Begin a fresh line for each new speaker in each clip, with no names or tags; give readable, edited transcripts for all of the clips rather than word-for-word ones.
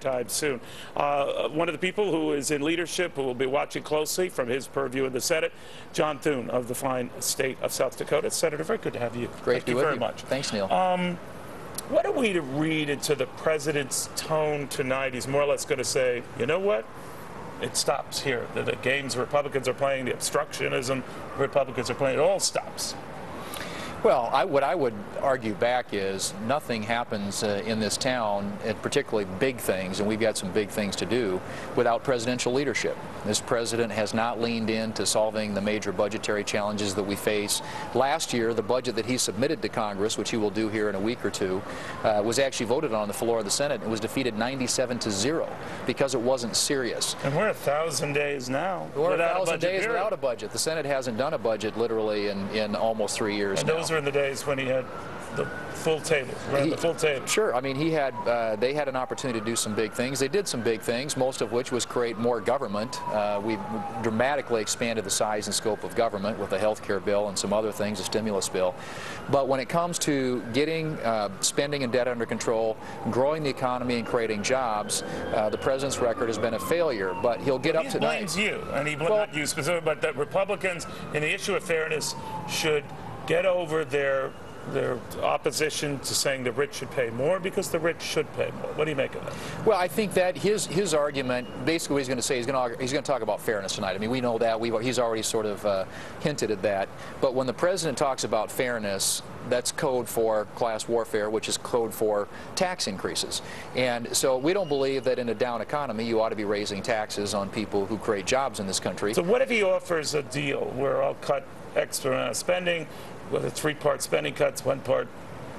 anytime soon. One of the people who is in leadership, who will be watching closely from his purview in the Senate, John Thune of the fine state of South Dakota. Senator, very good to have you.
Great
Thank you very much.
Thanks, Neil.
What are we to read into the president's tone tonight? He's more or less going to say, you know what? It stops here. The games Republicans are playing, the obstructionism Republicans are playing, it all stops.
Well, what I would argue back is nothing happens in this town, and particularly big things, and we've got some big things to do, without presidential leadership. This president has not leaned into solving the major budgetary challenges that we face. Last year, the budget that he submitted to Congress, which he will do here in a week or two, was actually voted on the floor of the Senate and was defeated 97-0 because it wasn't serious.
And we're 1,000 days now.
We're 1,000 days without a budget. The Senate hasn't done a budget literally in almost 3 years now.
In the days when he had the full table, the full table.
Sure. I mean, they had an opportunity to do some big things. They did some big things, most of which was create more government. We dramatically expanded the size and scope of government with the health care bill and some other things, a stimulus bill. But when it comes to getting spending and debt under control, growing the economy and creating jobs, the president's record has been a failure. But he'll get up tonight.
He blames you, and he blames not you specifically, but that Republicans, in the issue of fairness, should get over their opposition to saying the rich should pay more, because the rich should pay more. What do you make of that?
Well, I think that his argument, basically what he's going to say, he's going to talk about fairness tonight. I mean, we know that. He's already sort of hinted at that. But when the president talks about fairness, that's code for class warfare, which is code for tax increases. And so we don't believe that in a down economy you ought to be raising taxes on people who create jobs in this country.
So what if he offers a deal where I'll cut extra amount of spending, whether 3-part spending cuts, 1-part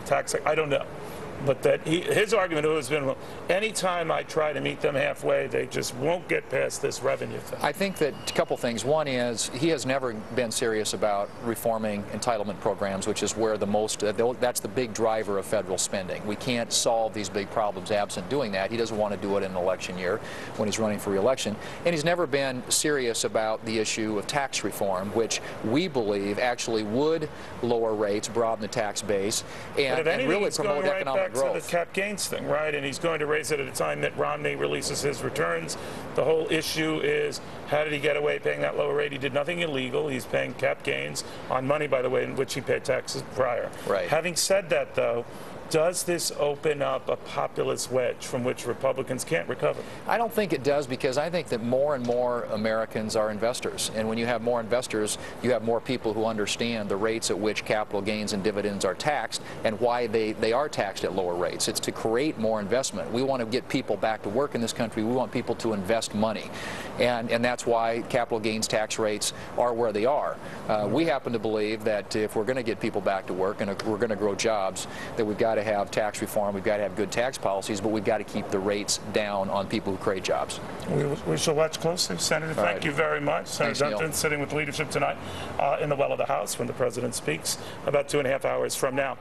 tax, I don't know. But that his argument has been, well, anytime I try to meet them halfway, they just won't get past this revenue thing.
I think that a couple things. One is he has never been serious about reforming entitlement programs, which is where that's the big driver of federal spending. We can't solve these big problems absent doing that. He doesn't want to do it in an election year when he's running for re-election. And he's never been serious about the issue of tax reform, which we believe actually would lower rates, broaden the tax base, and really promote economic growth.
To the cap gains thing, right? And he's going to raise it at a time that Romney releases his returns. The whole issue is, how did he get away paying that lower rate? He did nothing illegal. He's paying cap gains on money, by the way, in which he paid taxes prior.
Right.
Having said that, though, does this open up a populist wedge from which Republicans can't recover?
I don't think it does, because I think that more and more Americans are investors. And when you have more investors, you have more people who understand the rates at which capital gains and dividends are taxed and why they are taxed at lower rates. It's to create more investment. We want to get people back to work in this country. We want people to invest money. And that's why capital gains tax rates are where they are. We happen to believe that if we're going to get people back to work and we're going to grow jobs, that we've got to have tax reform, we've got to have good tax policies, but we've got to keep the rates down on people who create jobs.
We shall watch closely. Senator, thank you very much. Senator John Thune sitting with leadership tonight in the well of the House when the president speaks about 2.5 hours from now.